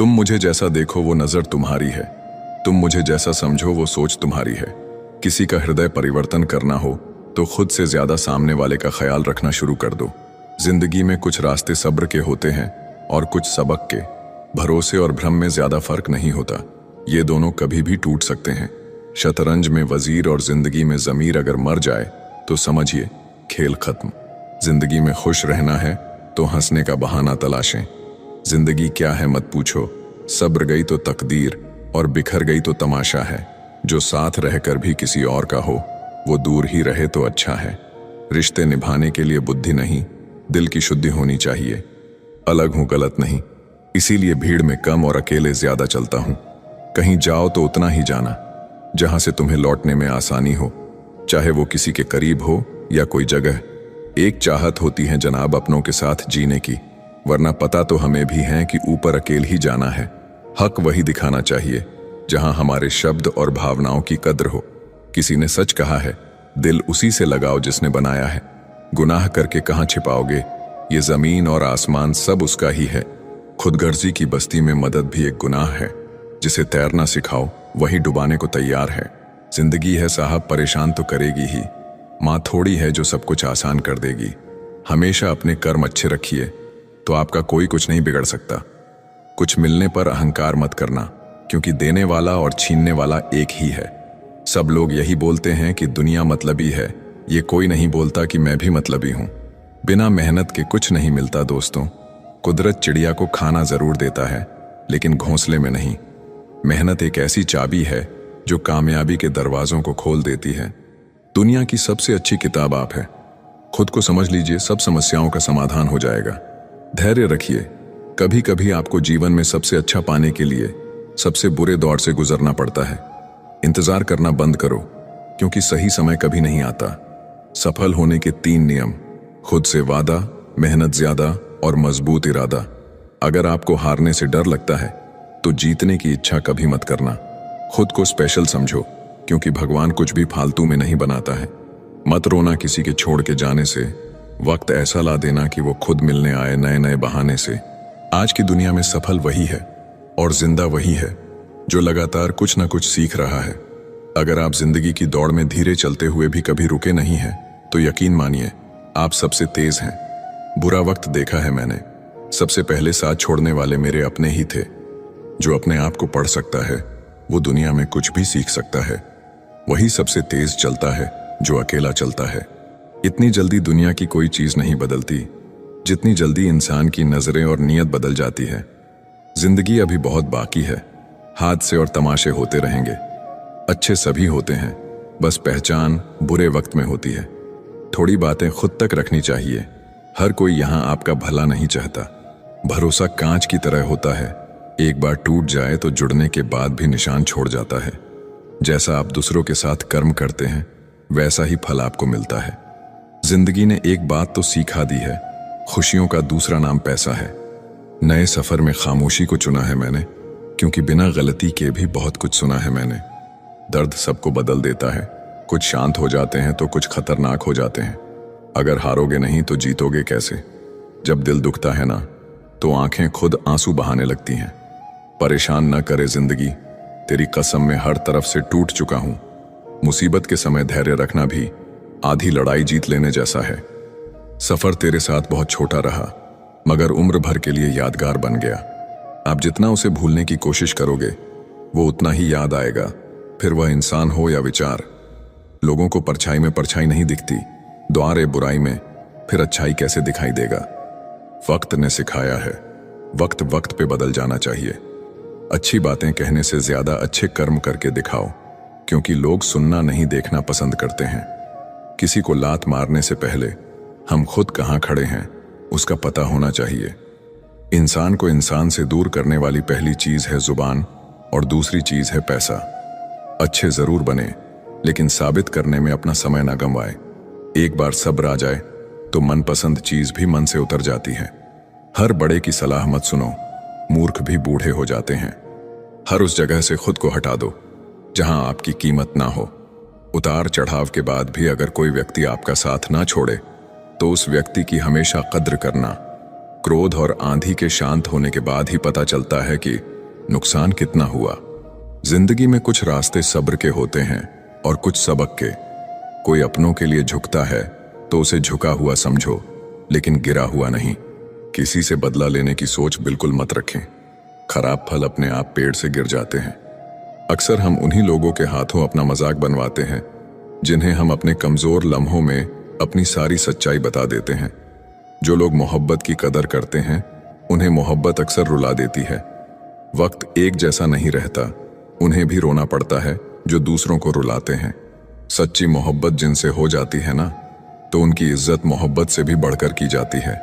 तुम मुझे जैसा देखो वो नजर तुम्हारी है, तुम मुझे जैसा समझो वो सोच तुम्हारी है। किसी का हृदय परिवर्तन करना हो तो खुद से ज्यादा सामने वाले का ख्याल रखना शुरू कर दो। जिंदगी में कुछ रास्ते सब्र के होते हैं और कुछ सबक के। भरोसे और भ्रम में ज्यादा फर्क नहीं होता, ये दोनों कभी भी टूट सकते हैं। शतरंज में वजीर और जिंदगी में जमीर अगर मर जाए तो समझिए खेल खत्म। जिंदगी में खुश रहना है तो हंसने का बहाना तलाशें। जिंदगी क्या है मत पूछो, सब्र गई तो तकदीर और बिखर गई तो तमाशा है। जो साथ रहकर भी किसी और का हो वो दूर ही रहे तो अच्छा है। रिश्ते निभाने के लिए बुद्धि नहीं, दिल की शुद्धि होनी चाहिए। अलग हूं गलत नहीं, इसीलिए भीड़ में कम और अकेले ज्यादा चलता हूं। कहीं जाओ तो उतना ही जाना जहां से तुम्हें लौटने में आसानी हो, चाहे वो किसी के करीब हो या कोई जगह। एक चाहत होती है जनाब अपनों के साथ जीने की, वरना पता तो हमें भी है कि ऊपर अकेले ही जाना है। हक वही दिखाना चाहिए जहां हमारे शब्द और भावनाओं की कद्र हो। किसी ने सच कहा है, दिल उसी से लगाओ जिसने बनाया है। गुनाह करके कहां छिपाओगे, ये जमीन और आसमान सब उसका ही है। खुदगर्जी की बस्ती में मदद भी एक गुनाह है। जिसे तैरना सिखाओ वही डुबाने को तैयार है। जिंदगी है साहब, परेशान तो करेगी ही। माँ थोड़ी है जो सब कुछ आसान कर देगी। हमेशा अपने कर्म अच्छे रखिए तो आपका कोई कुछ नहीं बिगड़ सकता। कुछ मिलने पर अहंकार मत करना, क्योंकि देने वाला और छीनने वाला एक ही है। सब लोग यही बोलते हैं कि दुनिया मतलबी है, ये कोई नहीं बोलता कि मैं भी मतलबी हूं। बिना मेहनत के कुछ नहीं मिलता दोस्तों। कुदरत चिड़िया को खाना जरूर देता है, लेकिन घोंसले में नहीं। मेहनत एक ऐसी चाबी है जो कामयाबी के दरवाजों को खोल देती है। दुनिया की सबसे अच्छी किताब आप है। खुद को समझ लीजिए, सब समस्याओं का समाधान हो जाएगा। धैर्य रखिए, कभी कभी आपको जीवन में सबसे अच्छा पाने के लिए सबसे बुरे दौर से गुजरना पड़ता है। इंतजार करना बंद करो, क्योंकि सही समय कभी नहीं आता। सफल होने के 3 नियम: खुद से वादा, मेहनत ज्यादा और मजबूत इरादा। अगर आपको हारने से डर लगता है तो जीतने की इच्छा कभी मत करना। खुद को स्पेशल समझो, क्योंकि भगवान कुछ भी फालतू में नहीं बनाता है। मत रोना किसी के छोड़ के जाने से, वक्त ऐसा ला देना कि वो खुद मिलने आए नए नए बहाने से। आज की दुनिया में सफल वही है और जिंदा वही है जो लगातार कुछ ना कुछ सीख रहा है। अगर आप जिंदगी की दौड़ में धीरे चलते हुए भी कभी रुके नहीं हैं, तो यकीन मानिए आप सबसे तेज हैं। बुरा वक्त देखा है मैंने, सबसे पहले साथ छोड़ने वाले मेरे अपने ही थे। जो अपने आप को पढ़ सकता है वो दुनिया में कुछ भी सीख सकता है। वही सबसे तेज चलता है जो अकेला चलता है। इतनी जल्दी दुनिया की कोई चीज नहीं बदलती जितनी जल्दी इंसान की नजरें और नीयत बदल जाती है। जिंदगी अभी बहुत बाकी है, हादसे और तमाशे होते रहेंगे। अच्छे सभी होते हैं, बस पहचान बुरे वक्त में होती है। थोड़ी बातें खुद तक रखनी चाहिए। हर कोई यहाँ आपका भला नहीं चाहता। भरोसा कांच की तरह होता है, एक बार टूट जाए तो जुड़ने के बाद भी निशान छोड़ जाता है। जैसा आप दूसरों के साथ कर्म करते हैं वैसा ही फल आपको मिलता है। जिंदगी ने एक बात तो सिखा दी है, खुशियों का दूसरा नाम पैसा है। नए सफर में खामोशी को चुना है मैंने, क्योंकि बिना गलती के भी बहुत कुछ सुना है मैंने। दर्द सबको बदल देता है, कुछ शांत हो जाते हैं तो कुछ खतरनाक हो जाते हैं। अगर हारोगे नहीं तो जीतोगे कैसे? जब दिल दुखता है ना तो आंखें खुद आंसू बहाने लगती हैं। परेशान न करे जिंदगी, तेरी कसम में हर तरफ से टूट चुका हूं। मुसीबत के समय धैर्य रखना भी आधी लड़ाई जीत लेने जैसा है। सफर तेरे साथ बहुत छोटा रहा, मगर उम्र भर के लिए यादगार बन गया। आप जितना उसे भूलने की कोशिश करोगे वो उतना ही याद आएगा, फिर वह इंसान हो या विचार। लोगों को परछाई में परछाई नहीं दिखती, द्वार बुराई में फिर अच्छाई कैसे दिखाई देगा। वक्त ने सिखाया है, वक्त वक्त पे बदल जाना चाहिए। अच्छी बातें कहने से ज्यादा अच्छे कर्म करके दिखाओ, क्योंकि लोग सुनना नहीं देखना पसंद करते हैं। किसी को लात मारने से पहले हम खुद कहां खड़े हैं उसका पता होना चाहिए। इंसान को इंसान से दूर करने वाली पहली चीज है जुबान और दूसरी चीज है पैसा। अच्छे जरूर बने, लेकिन साबित करने में अपना समय ना गंवाए। एक बार सब्र आ जाए तो मनपसंद चीज भी मन से उतर जाती है। हर बड़े की सलाह मत सुनो, मूर्ख भी बूढ़े हो जाते हैं। हर उस जगह से खुद को हटा दो जहां आपकी कीमत ना हो। उतार चढ़ाव के बाद भी अगर कोई व्यक्ति आपका साथ ना छोड़े तो उस व्यक्ति की हमेशा कद्र करना। क्रोध और आंधी के शांत होने के बाद ही पता चलता है कि नुकसान कितना हुआ। जिंदगी में कुछ रास्ते सब्र के होते हैं और कुछ सबक के। कोई अपनों के लिए झुकता है तो उसे झुका हुआ समझो, लेकिन गिरा हुआ नहीं। किसी से बदला लेने की सोच बिल्कुल मत रखें। खराब फल अपने आप पेड़ से गिर जाते हैं। अक्सर हम उन्हीं लोगों के हाथों अपना मजाक बनवाते हैं जिन्हें हम अपने कमजोर लम्हों में अपनी सारी सच्चाई बता देते हैं। जो लोग मोहब्बत की कदर करते हैं उन्हें मोहब्बत अक्सर रुला देती है। वक्त एक जैसा नहीं रहता, उन्हें भी रोना पड़ता है जो दूसरों को रुलाते हैं। सच्ची मोहब्बत जिनसे हो जाती है ना, तो उनकी इज्जत मोहब्बत से भी बढ़कर की जाती है।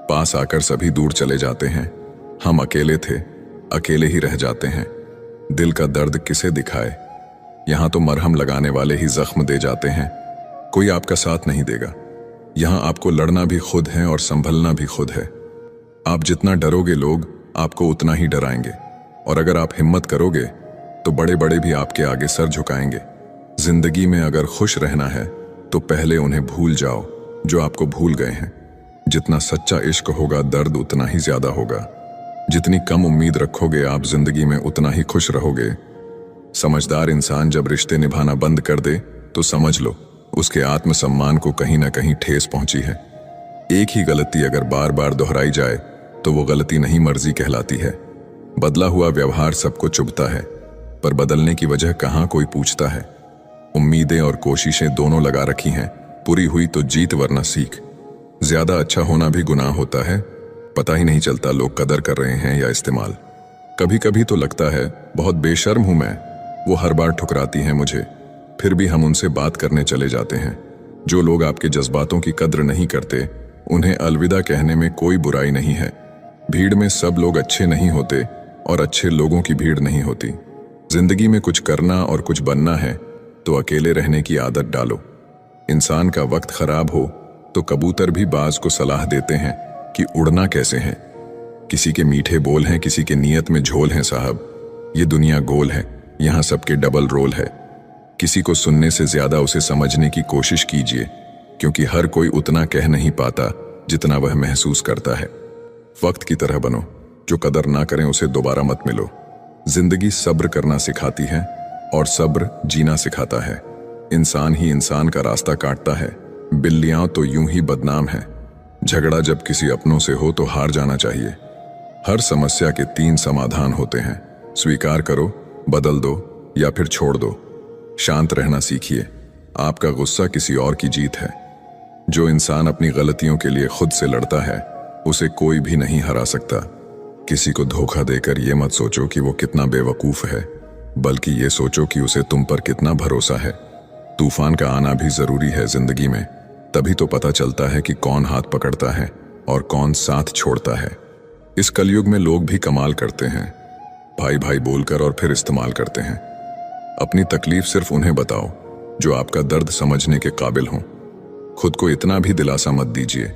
पास आकर सभी दूर चले जाते हैं। हम अकेले थे, अकेले ही रह जाते हैं। दिल का दर्द किसे दिखाए, यहां तो मरहम लगाने वाले ही जख्म दे जाते हैं। कोई आपका साथ नहीं देगा। यहां आपको लड़ना भी खुद है और संभलना भी खुद है। आप जितना डरोगे लोग आपको उतना ही डराएंगे, और अगर आप हिम्मत करोगे तो बड़े बड़े भी आपके आगे सर झुकाएंगे। जिंदगी में अगर खुश रहना है तो पहले उन्हें भूल जाओ जो आपको भूल गए हैं। जितना सच्चा इश्क होगा दर्द उतना ही ज्यादा होगा। जितनी कम उम्मीद रखोगे आप जिंदगी में उतना ही खुश रहोगे। समझदार इंसान जब रिश्ते निभाना बंद कर दे तो समझ लो उसके आत्मसम्मान को कहीं ना कहीं ठेस पहुंची है। एक ही गलती अगर बार बार दोहराई जाए तो वो गलती नहीं मर्जी कहलाती है। बदला हुआ व्यवहार सबको चुभता है, पर बदलने की वजह कहाँ कोई पूछता है। उम्मीदें और कोशिशें दोनों लगा रखी हैं, पूरी हुई तो जीत वरना सीख। ज्यादा अच्छा होना भी गुनाह होता है, पता ही नहीं चलता लोग कदर कर रहे हैं या इस्तेमाल। कभी कभी तो लगता है बहुत बेशर्म हूं मैं, वो हर बार ठुकराती हैं मुझे, फिर भी हम उनसे बात करने चले जाते हैं। जो लोग आपके जज्बातों की कद्र नहीं करते उन्हें अलविदा कहने में कोई बुराई नहीं है। भीड़ में सब लोग अच्छे नहीं होते और अच्छे लोगों की भीड़ नहीं होती। जिंदगी में कुछ करना और कुछ बनना है तो अकेले रहने की आदत डालो। इंसान का वक्त खराब हो तो कबूतर भी बाज को सलाह देते हैं कि उड़ना कैसे है। किसी के मीठे बोल हैं, किसी के नीयत में झोल हैं साहब। ये दुनिया गोल है, यहाँ सबके डबल रोल है। किसी को सुनने से ज्यादा उसे समझने की कोशिश कीजिए, क्योंकि हर कोई उतना कह नहीं पाता जितना वह महसूस करता है। वक्त की तरह बनो, जो कदर ना करें उसे दोबारा मत मिलो। जिंदगी सब्र करना सिखाती है और सब्र जीना सिखाता है। इंसान ही इंसान का रास्ता काटता है, बिल्लियां तो यूं ही बदनाम है। झगड़ा जब किसी अपनों से हो तो हार जाना चाहिए। हर समस्या के 3 समाधान होते हैं, स्वीकार करो, बदल दो या फिर छोड़ दो। शांत रहना सीखिए, आपका गुस्सा किसी और की जीत है। जो इंसान अपनी गलतियों के लिए खुद से लड़ता है उसे कोई भी नहीं हरा सकता। किसी को धोखा देकर ये मत सोचो कि वो कितना बेवकूफ है, बल्कि ये सोचो कि उसे तुम पर कितना भरोसा है। तूफान का आना भी जरूरी है जिंदगी में, तभी तो पता चलता है कि कौन हाथ पकड़ता है और कौन साथ छोड़ता है। इस कलयुग में लोग भी कमाल करते हैं, भाई भाई बोलकर और फिर इस्तेमाल करते हैं। अपनी तकलीफ सिर्फ उन्हें बताओ जो आपका दर्द समझने के काबिल हों। खुद को इतना भी दिलासा मत दीजिए,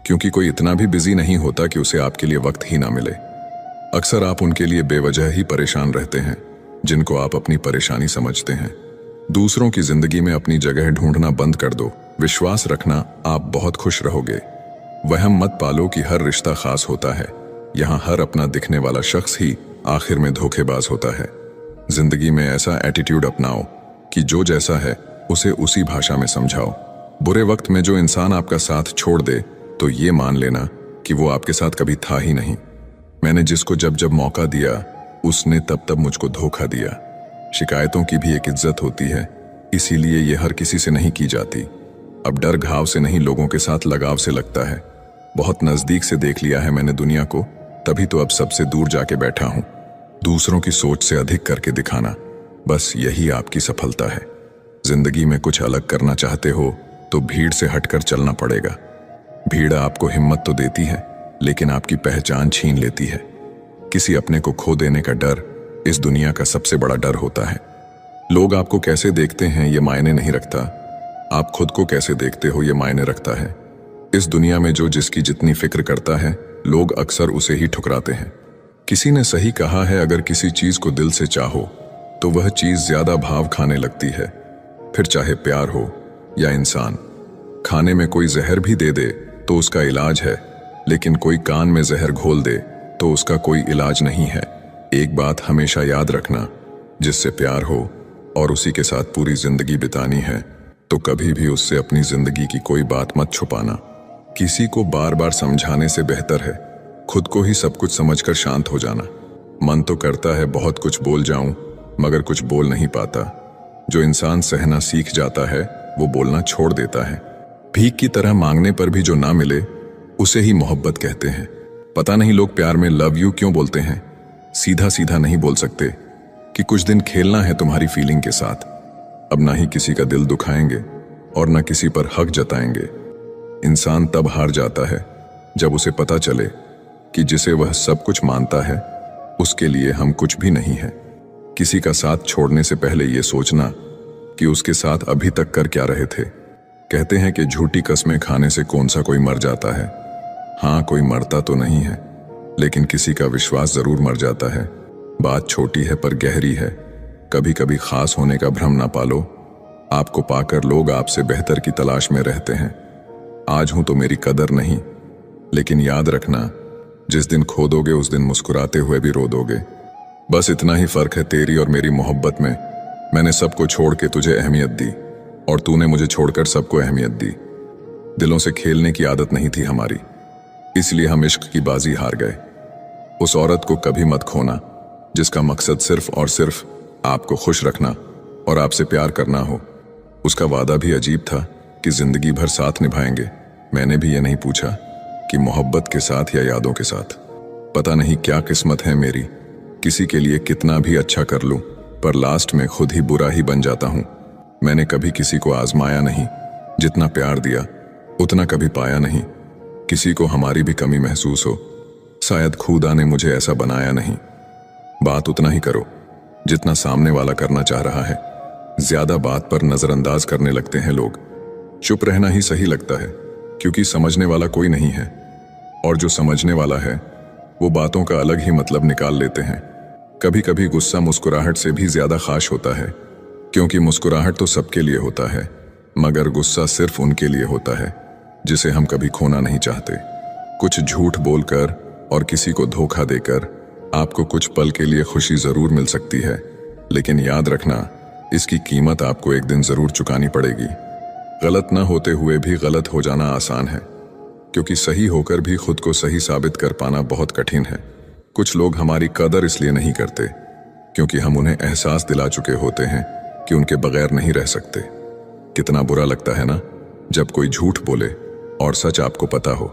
क्योंकि कोई इतना भी बिजी नहीं होता कि उसे आपके लिए वक्त ही ना मिले। अक्सर आप उनके लिए बेवजह ही परेशान रहते हैं जिनको आप अपनी परेशानी समझते हैं। दूसरों की जिंदगी में अपनी जगह ढूंढना बंद कर दो। विश्वास रखना आप बहुत खुश रहोगे। वहम मत पालो कि हर रिश्ता खास होता है। यहाँ हर अपना दिखने वाला शख्स ही आखिर में धोखेबाज होता है। जिंदगी में ऐसा एटीट्यूड अपनाओ कि जो जैसा है उसे उसी भाषा में समझाओ। बुरे वक्त में जो इंसान आपका साथ छोड़ दे तो ये मान लेना कि वो आपके साथ कभी था ही नहीं। मैंने जिसको जब जब मौका दिया उसने तब तब मुझको धोखा दिया। शिकायतों की भी एक इज्जत होती है, इसीलिए ये हर किसी से नहीं की जाती। अब डर घाव से नहीं, लोगों के साथ लगाव से लगता है। बहुत नजदीक से देख लिया है मैंने दुनिया को, तभी तो अब सबसे दूर जाके बैठा हूं। दूसरों की सोच से अधिक करके दिखाना, बस यही आपकी सफलता है। जिंदगी में कुछ अलग करना चाहते हो तो भीड़ से हटकर चलना पड़ेगा। भीड़ आपको हिम्मत तो देती है, लेकिन आपकी पहचान छीन लेती है। किसी अपने को खो देने का डर इस दुनिया का सबसे बड़ा डर होता है। लोग आपको कैसे देखते हैं ये मायने नहीं रखता, आप खुद को कैसे देखते हो ये मायने रखता है। इस दुनिया में जो जिसकी जितनी फिक्र करता है, लोग अक्सर उसे ही ठुकराते हैं। किसी ने सही कहा है, अगर किसी चीज को दिल से चाहो तो वह चीज ज्यादा भाव खाने लगती है, फिर चाहे प्यार हो या इंसान। खाने में कोई जहर भी दे दे तो उसका इलाज है, लेकिन कोई कान में जहर घोल दे तो उसका कोई इलाज नहीं है। एक बात हमेशा याद रखना, जिससे प्यार हो और उसी के साथ पूरी जिंदगी बितानी है तो कभी भी उससे अपनी जिंदगी की कोई बात मत छुपाना। किसी को बार बार समझाने से बेहतर है खुद को ही सब कुछ समझकर शांत हो जाना। मन तो करता है बहुत कुछ बोल जाऊं, मगर कुछ बोल नहीं पाता। जो इंसान सहना सीख जाता है वो बोलना छोड़ देता है। भीख की तरह मांगने पर भी जो ना मिले उसे ही मोहब्बत कहते हैं। पता नहीं लोग प्यार में लव यू क्यों बोलते हैं। सीधा सीधा नहीं बोल सकते कि कुछ दिन खेलना है तुम्हारी फीलिंग के साथ। अब ना ही किसी का दिल दुखाएंगे और ना किसी पर हक जताएंगे। इंसान तब हार जाता है जब उसे पता चले कि जिसे वह सब कुछ मानता है उसके लिए हम कुछ भी नहीं है। किसी का साथ छोड़ने से पहले यह सोचना कि उसके साथ अभी तक कर क्या रहे थे। कहते हैं कि झूठी कस्में खाने से कौन सा कोई मर जाता है। हाँ, कोई मरता तो नहीं है, लेकिन किसी का विश्वास जरूर मर जाता है। बात छोटी है पर गहरी है। कभी कभी खास होने का भ्रम ना पालो। आपको पाकर लोग आपसे बेहतर की तलाश में रहते हैं। आज हूं तो मेरी कदर नहीं, लेकिन याद रखना जिस दिन खो दोगे उस दिन मुस्कुराते हुए भी रो दोगे। बस इतना ही फर्क है तेरी और मेरी मोहब्बत में। मैंने सबको छोड़ के तुझे अहमियत दी और तूने मुझे छोड़कर सबको अहमियत दी। दिलों से खेलने की आदत नहीं थी हमारी, इसलिए हम इश्क की बाजी हार गए। उस औरत को कभी मत खोना जिसका मकसद सिर्फ और सिर्फ आपको खुश रखना और आपसे प्यार करना हो। उसका वादा भी अजीब था कि जिंदगी भर साथ निभाएंगे। मैंने भी ये नहीं पूछा कि मोहब्बत के साथ या यादों के साथ। पता नहीं क्या किस्मत है मेरी, किसी के लिए कितना भी अच्छा कर लूं पर लास्ट में खुद ही बुरा ही बन जाता हूं। मैंने कभी किसी को आजमाया नहीं, जितना प्यार दिया उतना कभी पाया नहीं। किसी को हमारी भी कमी महसूस हो, शायद खुदा ने मुझे ऐसा बनाया नहीं। बात उतना ही करो जितना सामने वाला करना चाह रहा है। ज्यादा बात पर नजरअंदाज करने लगते हैं लोग। चुप रहना ही सही लगता है, क्योंकि समझने वाला कोई नहीं है, और जो समझने वाला है वो बातों का अलग ही मतलब निकाल लेते हैं। कभी कभी गुस्सा मुस्कुराहट से भी ज्यादा खास होता है, क्योंकि मुस्कुराहट तो सबके लिए होता है, मगर गुस्सा सिर्फ उनके लिए होता है जिसे हम कभी खोना नहीं चाहते। कुछ झूठ बोलकर और किसी को धोखा देकर आपको कुछ पल के लिए खुशी जरूर मिल सकती है, लेकिन याद रखना इसकी कीमत आपको एक दिन जरूर चुकानी पड़ेगी। गलत न होते हुए भी गलत हो जाना आसान है, क्योंकि सही होकर भी खुद को सही साबित कर पाना बहुत कठिन है। कुछ लोग हमारी कदर इसलिए नहीं करते क्योंकि हम उन्हें एहसास दिला चुके होते हैं कि उनके बगैर नहीं रह सकते। कितना बुरा लगता है ना जब कोई झूठ बोले और सच आपको पता हो।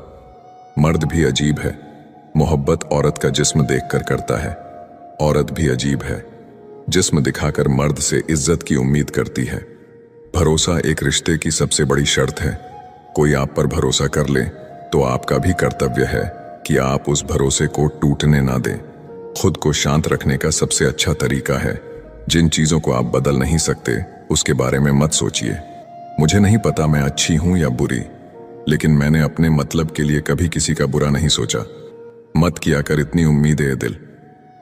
मर्द भी अजीब है, मोहब्बत औरत का जिस्म देखकर करता है। औरत भी अजीब है, जिस्म दिखाकर मर्द से इज्जत की उम्मीद करती है। भरोसा एक रिश्ते की सबसे बड़ी शर्त है। कोई आप पर भरोसा कर ले तो आपका भी कर्तव्य है कि आप उस भरोसे को टूटने ना दें। खुद को शांत रखने का सबसे अच्छा तरीका है, जिन चीजों को आप बदल नहीं सकते उसके बारे में मत सोचिए। मुझे नहीं पता मैं अच्छी हूं या बुरी, लेकिन मैंने अपने मतलब के लिए कभी किसी का बुरा नहीं सोचा। मत किया कर इतनी उम्मीदें दिल।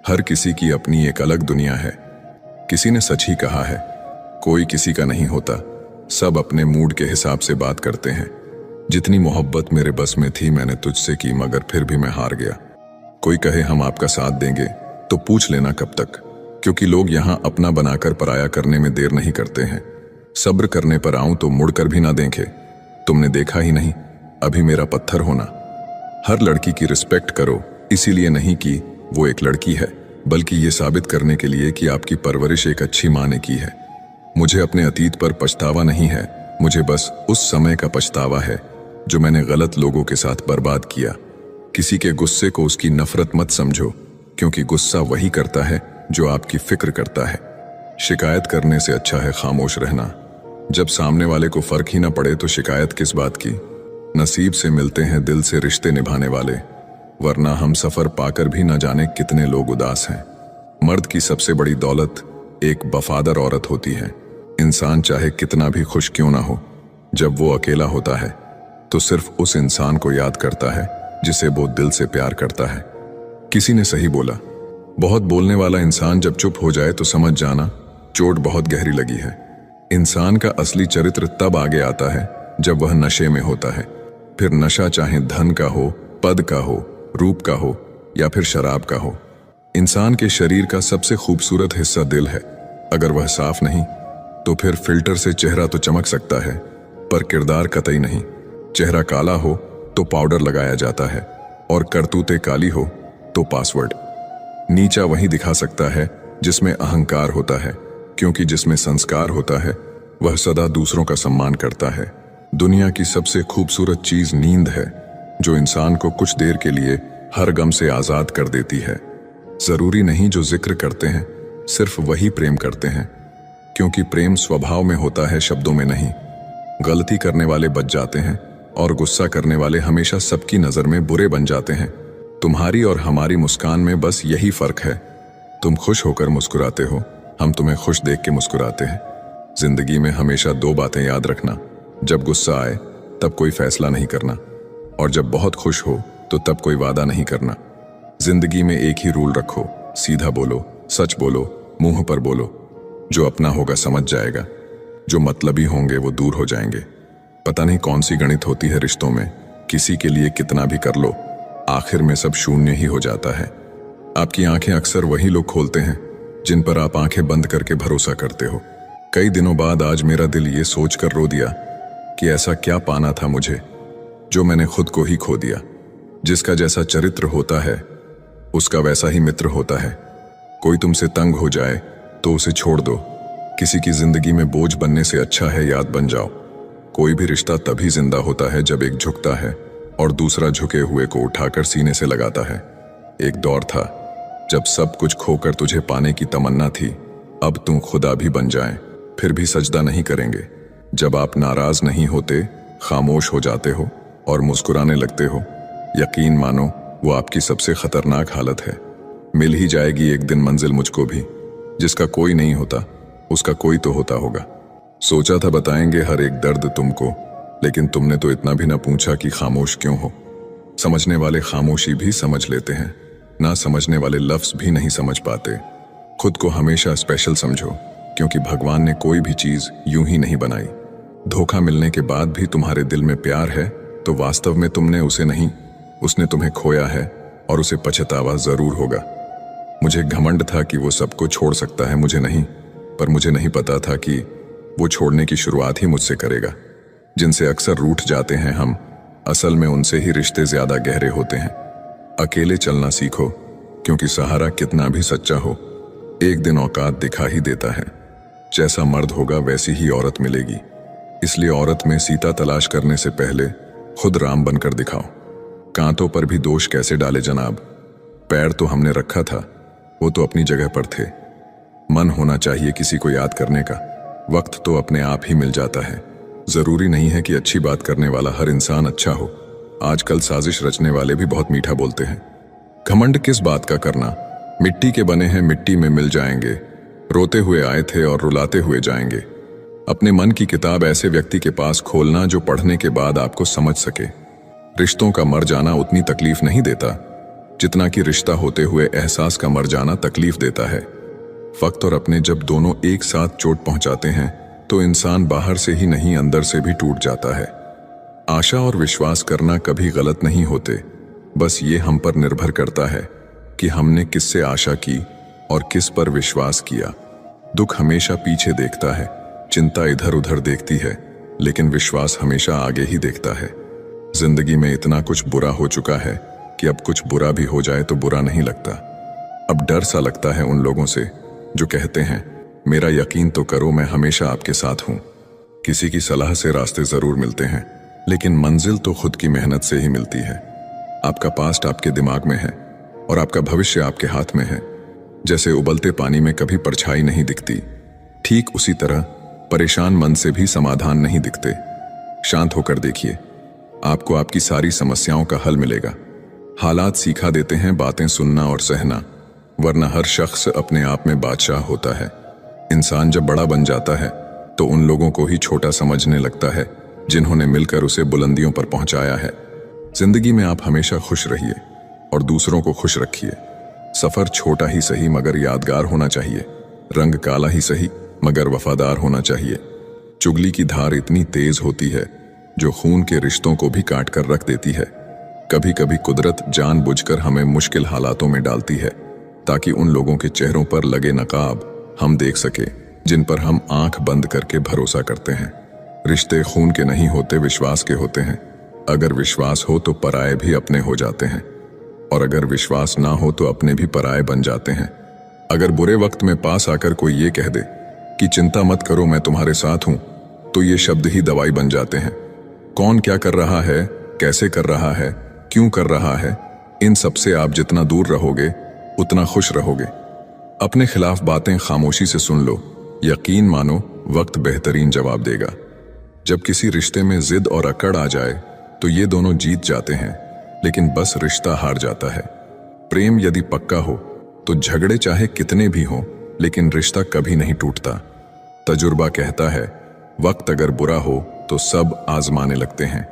हर किसी की अपनी एक अलग दुनिया है। किसी ने सच ही कहा है, कोई किसी का नहीं होता, सब अपने मूड के हिसाब से बात करते हैं। जितनी मोहब्बत मेरे बस में थी मैंने तुझसे की, मगर फिर भी मैं हार गया। कोई कहे हम आपका साथ देंगे तो पूछ लेना कब तक, क्योंकि लोग यहां अपना बनाकर पराया करने में देर नहीं करते हैं। सब्र करने पर आऊं तो मुड़कर भी ना देखे। तुमने देखा ही नहीं अभी मेरा पत्थर होना। हर लड़की की रिस्पेक्ट करो, इसीलिए नहीं कि वो एक लड़की है, बल्कि ये साबित करने के लिए कि आपकी परवरिश एक अच्छी माँ ने की है। मुझे अपने अतीत पर पछतावा नहीं है, मुझे बस उस समय का पछतावा है जो मैंने गलत लोगों के साथ बर्बाद किया। किसी के गुस्से को उसकी नफरत मत समझो, क्योंकि गुस्सा वही करता है जो आपकी फिक्र करता है। शिकायत करने से अच्छा है खामोश रहना। जब सामने वाले को फर्क ही ना पड़े तो शिकायत किस बात की। नसीब से मिलते हैं दिल से रिश्ते निभाने वाले, वरना हम सफर पाकर भी न जाने कितने लोग उदास हैं। मर्द की सबसे बड़ी दौलत एक वफादार औरत होती है। इंसान चाहे कितना भी खुश क्यों ना हो, जब वो अकेला होता है तो सिर्फ उस इंसान को याद करता है जिसे वो दिल से प्यार करता है। किसी ने सही बोला, बहुत बोलने वाला इंसान जब चुप हो जाए तो समझ जाना चोट बहुत गहरी लगी है। इंसान का असली चरित्र तब आगे आता है जब वह नशे में होता है। फिर नशा चाहे धन का हो, पद का हो, रूप का हो या फिर शराब का हो। इंसान के शरीर का सबसे खूबसूरत हिस्सा दिल है। अगर वह साफ नहीं तो फिर फिल्टर से चेहरा तो चमक सकता है, पर किरदार कतई नहीं। चेहरा काला हो तो पाउडर लगाया जाता है, और करतूतें काली हो तो पासवर्ड। नीचा वही दिखा सकता है जिसमें अहंकार होता है, क्योंकि जिसमें संस्कार होता है वह सदा दूसरों का सम्मान करता है। दुनिया की सबसे खूबसूरत चीज नींद है, जो इंसान को कुछ देर के लिए हर गम से आजाद कर देती है। जरूरी नहीं जो जिक्र करते हैं सिर्फ वही प्रेम करते हैं, क्योंकि प्रेम स्वभाव में होता है, शब्दों में नहीं। गलती करने वाले बच जाते हैं और गुस्सा करने वाले हमेशा सबकी नजर में बुरे बन जाते हैं। तुम्हारी और हमारी मुस्कान में बस यही फर्क है। तुम खुश होकर मुस्कुराते हो, हम तुम्हें खुश देख के मुस्कुराते हैं। जिंदगी में हमेशा दो बातें याद रखना, जब गुस्सा आए तब कोई फैसला नहीं करना, और जब बहुत खुश हो तो तब कोई वादा नहीं करना। जिंदगी में एक ही रूल रखो, सीधा बोलो, सच बोलो, मुंह पर बोलो। जो अपना होगा समझ जाएगा, जो मतलबी होंगे वो दूर हो जाएंगे। पता नहीं कौन सी गणित होती है रिश्तों में, किसी के लिए कितना भी कर लो आखिर में सब शून्य ही हो जाता है। आपकी आंखें अक्सर वही लोग खोलते हैं जिन पर आप आंखें बंद करके भरोसा करते हो। कई दिनों बाद आज मेरा दिल ये सोचकर रो दिया कि ऐसा क्या पाना था मुझे जो मैंने खुद को ही खो दिया। जिसका जैसा चरित्र होता है उसका वैसा ही मित्र होता है। कोई तुमसे तंग हो जाए तो उसे छोड़ दो। किसी की जिंदगी में बोझ बनने से अच्छा है याद बन जाओ। कोई भी रिश्ता तभी जिंदा होता है जब एक झुकता है और दूसरा झुके हुए को उठाकर सीने से लगाता है। एक दौर था जब सब कुछ खोकर तुझे पाने की तमन्ना थी। अब तुम खुदा भी बन जाए फिर भी सजदा नहीं करेंगे। जब आप नाराज नहीं होते, खामोश हो जाते हो और मुस्कुराने लगते हो, यकीन मानो वो आपकी सबसे खतरनाक हालत है। मिल ही जाएगी एक दिन मंजिल मुझको भी, जिसका कोई नहीं होता उसका कोई तो होता होगा। सोचा था बताएंगे हर एक दर्द तुमको, लेकिन तुमने तो इतना भी ना पूछा कि खामोश क्यों हो। समझने वाले खामोशी भी समझ लेते हैं, ना समझने वाले लफ्ज भी नहीं समझ पाते। खुद को हमेशा स्पेशल समझो, क्योंकि भगवान ने कोई भी चीज यूं ही नहीं बनाई। धोखा मिलने के बाद भी तुम्हारे दिल में प्यार है तो वास्तव में तुमने उसे नहीं, उसने तुम्हें खोया है और उसे पछतावा जरूर होगा। मुझे घमंड था कि वो सबको छोड़ सकता है, मुझे नहीं। पर मुझे नहीं पता था कि वो छोड़ने की शुरुआत ही मुझसे करेगा। जिनसे अक्सर रूठ जाते हैं हम, असल में उनसे ही रिश्ते ज्यादा गहरे होते हैं। अकेले चलना सीखो, क्योंकि सहारा कितना भी सच्चा हो एक दिन औकात दिखा ही देता है। जैसा मर्द होगा वैसी ही औरत मिलेगी। इसलिए औरत में सीता तलाश करने से पहले खुद राम बनकर दिखाओ। कांटों पर भी दोष कैसे डाले जनाब, पैर तो हमने रखा था, वो तो अपनी जगह पर थे। मन होना चाहिए किसी को याद करने का, वक्त तो अपने आप ही मिल जाता है। जरूरी नहीं है कि अच्छी बात करने वाला हर इंसान अच्छा हो। आजकल साजिश रचने वाले भी बहुत मीठा बोलते हैं। घमंड किस बात का करना, मिट्टी के बने हैं मिट्टी में मिल जाएंगे। रोते हुए आए थे और रुलाते हुए जाएंगे। अपने मन की किताब ऐसे व्यक्ति के पास खोलना जो पढ़ने के बाद आपको समझ सके। रिश्तों का मर जाना उतनी तकलीफ नहीं देता जितना कि रिश्ता होते हुए एहसास का मर जाना तकलीफ देता है। वक्त और अपने जब दोनों एक साथ चोट पहुंचाते हैं तो इंसान बाहर से ही नहीं अंदर से भी टूट जाता है। आशा और विश्वास करना कभी गलत नहीं होते, बस ये हम पर निर्भर करता है कि हमने किससे आशा की और किस पर विश्वास किया। दुख हमेशा पीछे देखता है, चिंता इधर उधर देखती है, लेकिन विश्वास हमेशा आगे ही देखता है। जिंदगी में इतना कुछ बुरा हो चुका है कि अब कुछ बुरा भी हो जाए तो बुरा नहीं लगता। अब डर सा लगता है उन लोगों से जो कहते हैं मेरा यकीन तो करो मैं हमेशा आपके साथ हूं। किसी की सलाह से रास्ते जरूर मिलते हैं, लेकिन मंजिल तो खुद की मेहनत से ही मिलती है। आपका पास्ट आपके दिमाग में है और आपका भविष्य आपके हाथ में है। जैसे उबलते पानी में कभी परछाई नहीं दिखती, ठीक उसी तरह परेशान मन से भी समाधान नहीं दिखते। शांत होकर देखिए, आपको आपकी सारी समस्याओं का हल मिलेगा। हालात सिखा देते हैं बातें सुनना और सहना, वरना हर शख्स अपने आप में बादशाह होता है। इंसान जब बड़ा बन जाता है तो उन लोगों को ही छोटा समझने लगता है जिन्होंने मिलकर उसे बुलंदियों पर पहुंचाया है। जिंदगी में आप हमेशा खुश रहिए और दूसरों को खुश रखिए। सफर छोटा ही सही मगर यादगार होना चाहिए। रंग काला ही सही मगर वफादार होना चाहिए। चुगली की धार इतनी तेज होती है जो खून के रिश्तों को भी काट कर रख देती है। कभी कभी कुदरत जानबूझकर हमें मुश्किल हालातों में डालती है ताकि उन लोगों के चेहरों पर लगे नकाब हम देख सके जिन पर हम आंख बंद करके भरोसा करते हैं। रिश्ते खून के नहीं होते, विश्वास के होते हैं। अगर विश्वास हो तो पराये भी अपने हो जाते हैं, और अगर विश्वास ना हो तो अपने भी पराये बन जाते हैं। अगर बुरे वक्त में पास आकर कोई ये कह दे कि चिंता मत करो मैं तुम्हारे साथ हूं, तो ये शब्द ही दवाई बन जाते हैं। कौन क्या कर रहा है, कैसे कर रहा है, क्यों कर रहा है, इन सब से आप जितना दूर रहोगे उतना खुश रहोगे। अपने खिलाफ बातें खामोशी से सुन लो, यकीन मानो वक्त बेहतरीन जवाब देगा। जब किसी रिश्ते में जिद और अकड़ आ जाए तो ये दोनों जीत जाते हैं, लेकिन बस रिश्ता हार जाता है। प्रेम यदि पक्का हो तो झगड़े चाहे कितने भी हों, लेकिन रिश्ता कभी नहीं टूटता। तजुर्बा कहता है वक्त अगर बुरा हो तो सब आजमाने लगते हैं।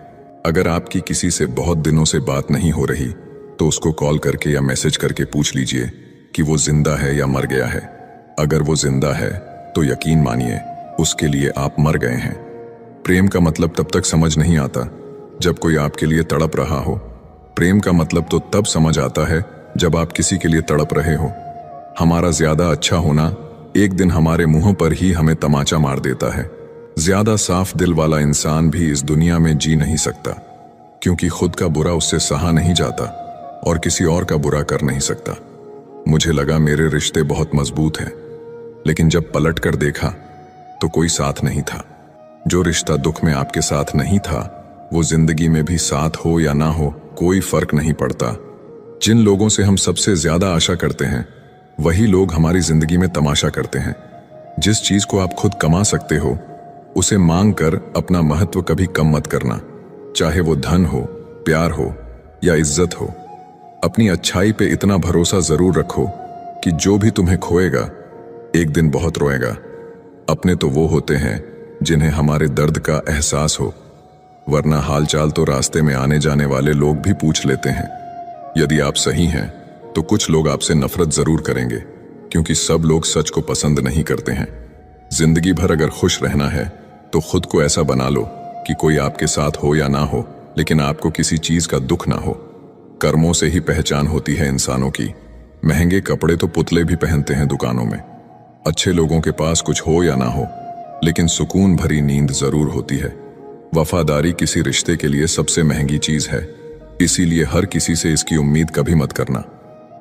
अगर आपकी किसी से बहुत दिनों से बात नहीं हो रही तो उसको कॉल करके या मैसेज करके पूछ लीजिए कि वो जिंदा है या मर गया है। अगर वो जिंदा है तो यकीन मानिए उसके लिए आप मर गए हैं। प्रेम का मतलब तब तक समझ नहीं आता जब कोई आपके लिए तड़प रहा हो। प्रेम का मतलब तो तब समझ आता है जब आप किसी के लिए तड़प रहे हो। हमारा ज्यादा अच्छा होना एक दिन हमारे मुंह पर ही हमें तमाचा मार देता है। ज्यादा साफ दिल वाला इंसान भी इस दुनिया में जी नहीं सकता, क्योंकि खुद का बुरा उससे सहा नहीं जाता और किसी और का बुरा कर नहीं सकता। मुझे लगा मेरे रिश्ते बहुत मजबूत हैं, लेकिन जब पलट कर देखा तो कोई साथ नहीं था। जो रिश्ता दुख में आपके साथ नहीं था वो जिंदगी में भी साथ हो या ना हो कोई फर्क नहीं पड़ता। जिन लोगों से हम सबसे ज्यादा आशा करते हैं वही लोग हमारी जिंदगी में तमाशा करते हैं। जिस चीज को आप खुद कमा सकते हो उसे मांग कर अपना महत्व कभी कम मत करना, चाहे वो धन हो, प्यार हो या इज्जत हो। अपनी अच्छाई पे इतना भरोसा जरूर रखो कि जो भी तुम्हें खोएगा एक दिन बहुत रोएगा। अपने तो वो होते हैं जिन्हें हमारे दर्द का एहसास हो, वरना हालचाल तो रास्ते में आने जाने वाले लोग भी पूछ लेते हैं। यदि आप सही हैं तो कुछ लोग आपसे नफरत जरूर करेंगे, क्योंकि सब लोग सच को पसंद नहीं करते हैं। जिंदगी भर अगर खुश रहना है तो खुद को ऐसा बना लो कि कोई आपके साथ हो या ना हो, लेकिन आपको किसी चीज का दुख ना हो। कर्मों से ही पहचान होती है इंसानों की। महंगे कपड़े तो पुतले भी पहनते हैं दुकानों में। अच्छे लोगों के पास कुछ हो या ना हो, लेकिन सुकून भरी नींद जरूर होती है। वफादारी किसी रिश्ते के लिए सबसे महंगी चीज है, इसीलिए हर किसी से इसकी उम्मीद कभी मत करना।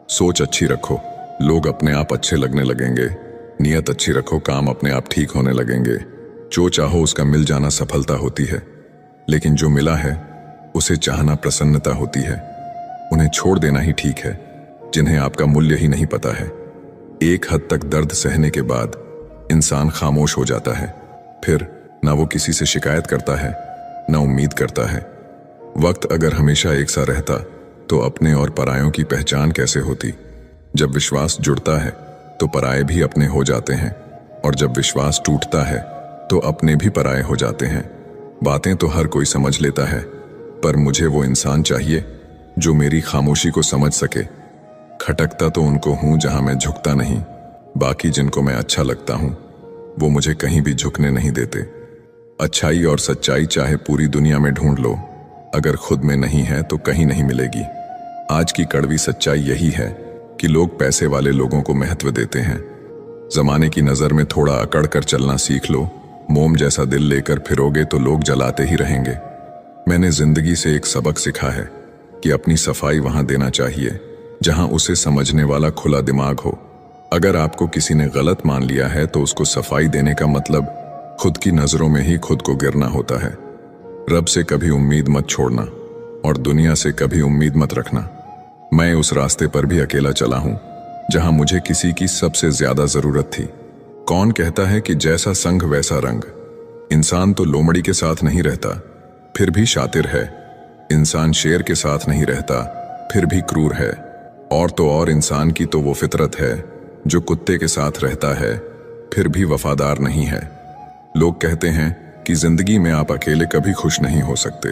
सोच अच्छी रखो, लोग अपने आप अच्छे लगने लगेंगे। नियत अच्छी रखो, काम अपने आप ठीक होने लगेंगे। जो चाहो उसका मिल जाना सफलता होती है, लेकिन जो मिला है उसे चाहना प्रसन्नता होती है। उन्हें छोड़ देना ही ठीक है जिन्हें आपका मूल्य ही नहीं पता है। एक हद तक दर्द सहने के बाद इंसान खामोश हो जाता है, फिर ना वो किसी से शिकायत करता है ना उम्मीद करता है। वक्त अगर हमेशा एक सा रहता तो अपने और परायों की पहचान कैसे होती। जब विश्वास जुड़ता है तो पराये भी अपने हो जाते हैं, और जब विश्वास टूटता है तो अपने भी पराये हो जाते हैं। बातें तो हर कोई समझ लेता है, पर मुझे वो इंसान चाहिए जो मेरी खामोशी को समझ सके। खटकता तो उनको हूं जहां मैं झुकता नहीं, बाकी जिनको मैं अच्छा लगता हूं वो मुझे कहीं भी झुकने नहीं देते। अच्छाई और सच्चाई चाहे पूरी दुनिया में ढूंढ लो, अगर खुद में नहीं है तो कहीं नहीं मिलेगी। आज की कड़वी सच्चाई यही है कि लोग पैसे वाले लोगों को महत्व देते हैं। जमाने की नजर में थोड़ा अकड़ कर चलना सीख लो। मोम जैसा दिल लेकर फिरोगे तो लोग जलाते ही रहेंगे। मैंने जिंदगी से एक सबक सीखा है कि अपनी सफाई वहां देना चाहिए जहां उसे समझने वाला खुला दिमाग हो। अगर आपको किसी ने गलत मान लिया है तो उसको सफाई देने का मतलब खुद की नजरों में ही खुद को गिरना होता है। रब से कभी उम्मीद मत छोड़ना और दुनिया से कभी उम्मीद मत रखना। मैं उस रास्ते पर भी अकेला चला हूं जहां मुझे किसी की सबसे ज्यादा जरूरत थी। कौन कहता है कि जैसा संग वैसा रंग। इंसान तो लोमड़ी के साथ नहीं रहता फिर भी शातिर है। इंसान शेर के साथ नहीं रहता फिर भी क्रूर है। और तो और इंसान की तो वो फितरत है जो कुत्ते के साथ रहता है फिर भी वफादार नहीं है। लोग कहते हैं कि जिंदगी में आप अकेले कभी खुश नहीं हो सकते,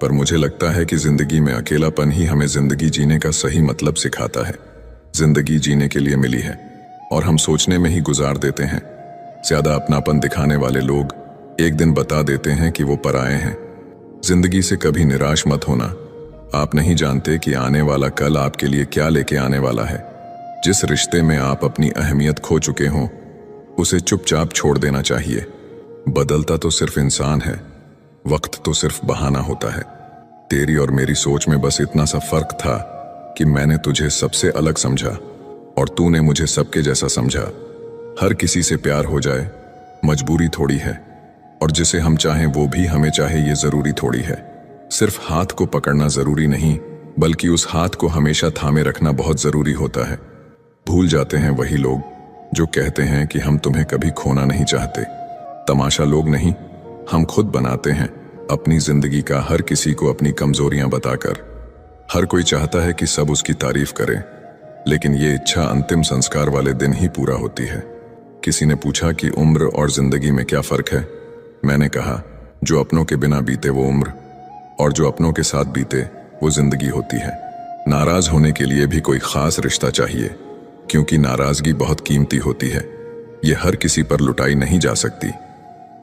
पर मुझे लगता है कि जिंदगी में अकेलापन ही हमें जिंदगी जीने का सही मतलब सिखाता है। जिंदगी जीने के लिए मिली है और हम सोचने में ही गुजार देते हैं। ज्यादा अपनापन दिखाने वाले लोग एक दिन बता देते हैं कि वो पराये हैं। जिंदगी से कभी निराश मत होना। आप नहीं जानते कि आने वाला कल आपके लिए क्या लेके आने वाला है। जिस रिश्ते में आप अपनी अहमियत खो चुके हों, उसे चुपचाप छोड़ देना चाहिए। बदलता तो सिर्फ इंसान है, वक्त तो सिर्फ बहाना होता है। तेरी और मेरी सोच में बस इतना सा फर्क था कि मैंने तुझे सबसे अलग समझा और तूने मुझे सबके जैसा समझा। हर किसी से प्यार हो जाए मजबूरी थोड़ी है, और जिसे हम चाहें वो भी हमें चाहे ये जरूरी थोड़ी है। सिर्फ हाथ को पकड़ना जरूरी नहीं, बल्कि उस हाथ को हमेशा थामे रखना बहुत जरूरी होता है। भूल जाते हैं वही लोग जो कहते हैं कि हम तुम्हें कभी खोना नहीं चाहते। तमाशा लोग नहीं, हम खुद बनाते हैं अपनी जिंदगी का हर किसी को अपनी कमजोरियां बताकर। हर कोई चाहता है कि सब उसकी तारीफ करें, लेकिन ये इच्छा अंतिम संस्कार वाले दिन ही पूरा होती है। किसी ने पूछा कि उम्र और जिंदगी में क्या फर्क है। मैंने कहा, जो अपनों के बिना बीते वो उम्र, और जो अपनों के साथ बीते वो जिंदगी होती है। नाराज होने के लिए भी कोई खास रिश्ता चाहिए, क्योंकि नाराजगी बहुत कीमती होती है। ये हर किसी पर लुटाई नहीं जा सकती।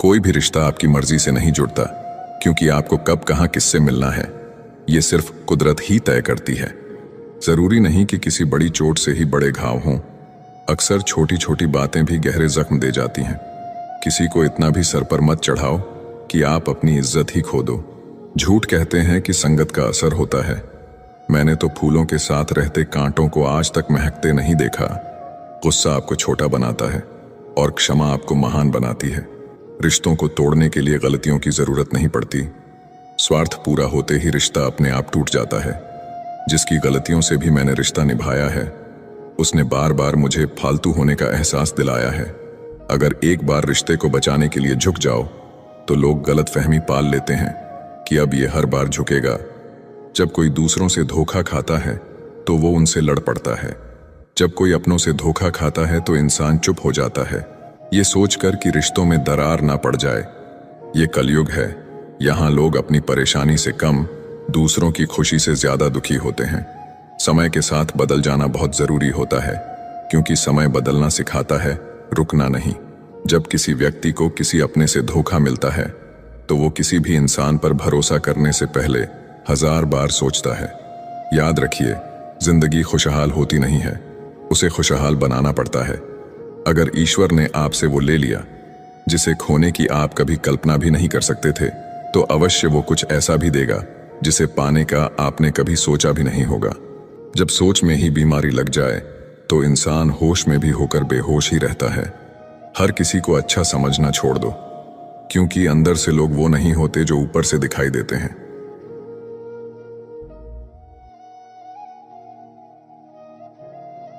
कोई भी रिश्ता आपकी मर्जी से नहीं जुड़ता, क्योंकि आपको कब कहां किससे मिलना है ये सिर्फ कुदरत ही तय करती है। जरूरी नहीं कि किसी बड़ी चोट से ही बड़े घाव हों, अक्सर छोटी छोटी बातें भी गहरे जख्म दे जाती हैं। किसी को इतना भी सर पर मत चढ़ाओ कि आप अपनी इज्जत ही खो दो। झूठ कहते हैं कि संगत का असर होता है। मैंने तो फूलों के साथ रहते कांटों को आज तक महकते नहीं देखा। गुस्सा आपको छोटा बनाता है और क्षमा आपको महान बनाती है। रिश्तों को तोड़ने के लिए गलतियों की जरूरत नहीं पड़ती। स्वार्थ पूरा होते ही रिश्ता अपने आप टूट जाता है। जिसकी गलतियों से भी मैंने रिश्ता निभाया है, उसने बार बार मुझे फालतू होने का एहसास दिलाया है। अगर एक बार रिश्ते को बचाने के लिए झुक जाओ, तो लोग गलतफहमी पाल लेते हैं कि अब ये हर बार झुकेगा। जब कोई दूसरों से धोखा खाता है तो वो उनसे लड़ पड़ता है। जब कोई अपनों से धोखा खाता है तो इंसान चुप हो जाता है, ये सोचकर कि रिश्तों में दरार ना पड़ जाए। ये कलयुग है, यहाँ लोग अपनी परेशानी से कम दूसरों की खुशी से ज्यादा दुखी होते हैं। समय के साथ बदल जाना बहुत जरूरी होता है, क्योंकि समय बदलना सिखाता है, रुकना नहीं। जब किसी व्यक्ति को किसी अपने से धोखा मिलता है तो वो किसी भी इंसान पर भरोसा करने से पहले 1000 बार सोचता है। याद रखिए, जिंदगी खुशहाल होती नहीं है, उसे खुशहाल बनाना पड़ता है। अगर ईश्वर ने आपसे वो ले लिया जिसे खोने की आप कभी कल्पना भी नहीं कर सकते थे, तो अवश्य वो कुछ ऐसा भी देगा जिसे पाने का आपने कभी सोचा भी नहीं होगा। जब सोच में ही बीमारी लग जाए तो इंसान होश में भी होकर बेहोश ही रहता है। हर किसी को अच्छा समझना छोड़ दो, क्योंकि अंदर से लोग वो नहीं होते जो ऊपर से दिखाई देते हैं।